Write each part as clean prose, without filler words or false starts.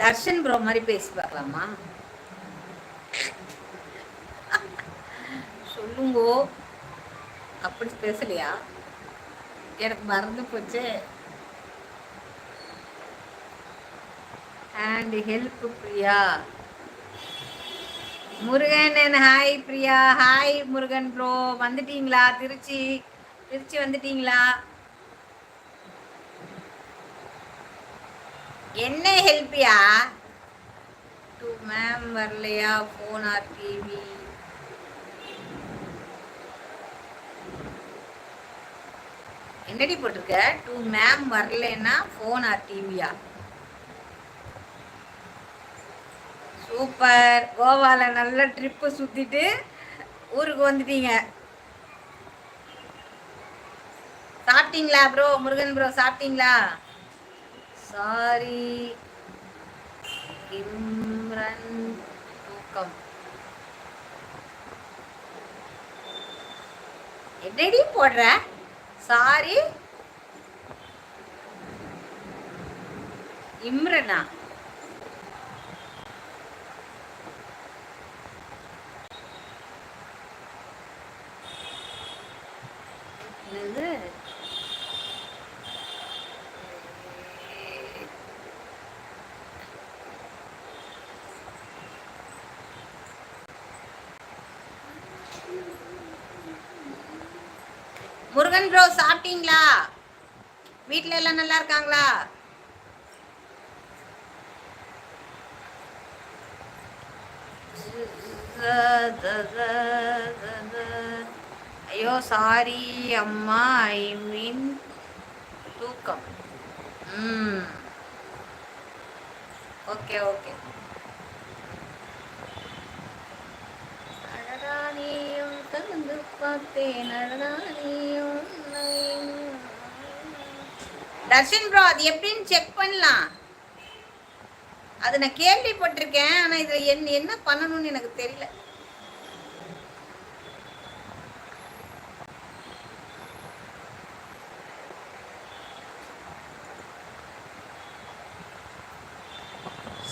Darshan bro மாதிரி பேசி பார்க்கலாமா? சொல்லுங்கோ. அப்படி பேசலையா? எனக்கு மறந்து போச்சு. And help Priya. Murugan hi Priya. Hi Murugan bro. வந்துட்டீங்களா? திருச்சி வந்துட்டீங்களா? என்ன ஹெல்ப்பியா? டு மேம் வரலையா? Phone or TV? என்னடி போட்டிருக்க? டு மேம் வரலன்னா ஃபோன் ஆர் டிவியா? சூப்பர். கோவால நல்ல ட்ரிப்பு சுத்திட்டு ஊருக்கு வந்துட்டீங்க. சாப்பிட்டீங்களா ப்ரோ? முருகன் ப்ரோ சாப்பிட்டீங்களா? சாரி இம்ரன் தூக்கம். என்னடி போடுற? சாரி இம்ரனா? என்னது? முருகன் ப்ரோ சாப்பிட்டீங்களா? வீட்ல எல்லாம் நல்லா இருக்காங்களா? ஐயோ சாரி அம்மா, ஐ மீன் தூக்கம். Okay okay. அழகானியும் தகுந்து பார்த்தேன். அழகானியும் தர்ஷன் ப்ரோ அது எப்படின்னு செக் பண்ணலாம். அது நான் கேள்விப்பட்டிருக்கேன். ஆனா இதுல என்ன பண்ணணும்னு எனக்கு தெரியல.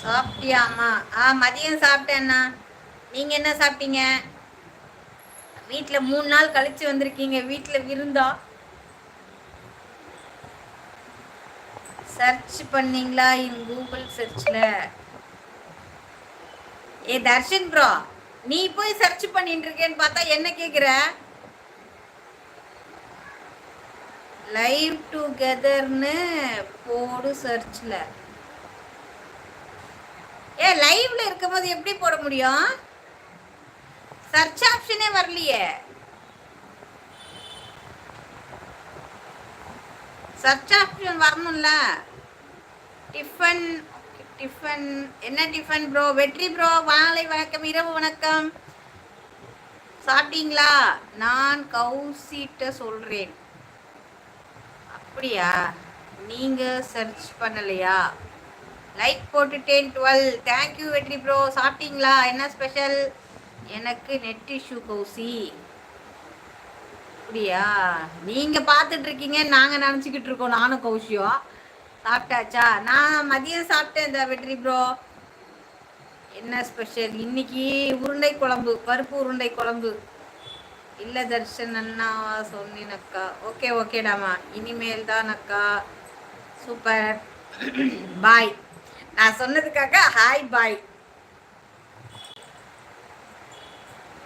சாப்பிட்டியாமா? மதியம் சாப்பிட்டேன்னா. நீங்க என்ன சாப்பிட்டீங்க? வீட்டுல 3 நாள் கழிச்சு வந்திருக்கீங்க. வீட்டுல விருந்தா? சர்ச் பண்ணீங்களா இன் கூகுள் சர்ச்ல? ஏ தர்ஷன் ப்ரோ, நீ போய் சர்ச் பண்ணிட்டு இருக்கேன்னு பார்த்தா என்ன கேக்குற? லைவ் டுகெதர்னு போடு சர்ச்ல. ஏ லைவ்ல இருக்கும்போது எப்படி போட முடியும்? சர்ச் ஆப்ஷனே வரலையே. சர்ச் ஆப்ஷன் வரணும்ல. டிஃபன் டிஃபன் என்ன டிஃபன் ப்ரோ? வெற்றி ப்ரோ மாலை வணக்கம், இரவு வணக்கம். சாப்பிட்டீங்களா? நான் கௌசிட்ட சொல்றேன். அப்படியா? நீங்க சர்ச் பண்ணலையா? லைக் போட்டுட்டேன் 12. தேங்க்யூ வெற்றி ப்ரோ. சாப்பிட்டீங்களா? என்ன ஸ்பெஷல்? எனக்கு நெட் இஷ்யூ கௌசி. அப்படியா? நீங்க பார்த்துட்டு இருக்கீங்க, நாங்க நினச்சிக்கிட்டு இருக்கோம். நானும் கௌசியும் சாப்பிட்டாச்சா? நான் மதியம் சாப்பிட்டேன் இந்த வெற்றி ப்ரோ. என்ன ஸ்பெஷல் இன்னைக்கு? உருண்டை குழம்பு, பருப்பு உருண்டை குழம்பு. இல்லை தர்ஷன் அண்ணாவா சொன்னேன் அக்கா. ஓகே ஓகேடாமா, இனிமேல் தான் அக்கா. சூப்பர். பாய். நான் சொன்னதுக்காக hi bye.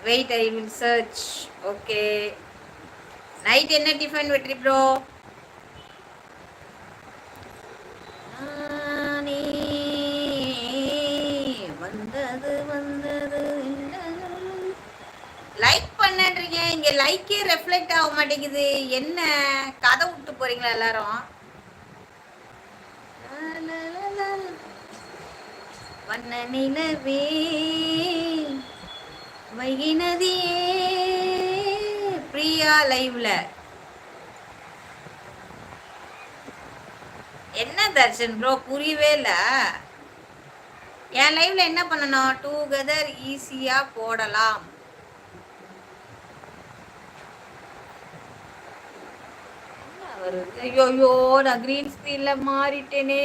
Wait I will search. Okay. Night என்ன டிஃபன் வெற்றி ப்ரோ? லைக் பண்ணுறீங்க, இங்க லைக்கே ரெஃப்ளெக்ட் ஆக மாட்டேங்குது. என்ன கதை விட்டு போறீங்களா எல்லாரும்? வண்ண நிலவே வைகினதியே பிரியா லைவ்ல. என்ன தர்ஷன் ப்ரோ புரியவே இல்ல. என் லைவ்ல என்ன பண்ணணும்? டுகெதர் ஈஸியா போடலாம். ஐயோ நான் கிரீன் ஸ்கிரீன்ல மாறிட்டேனே.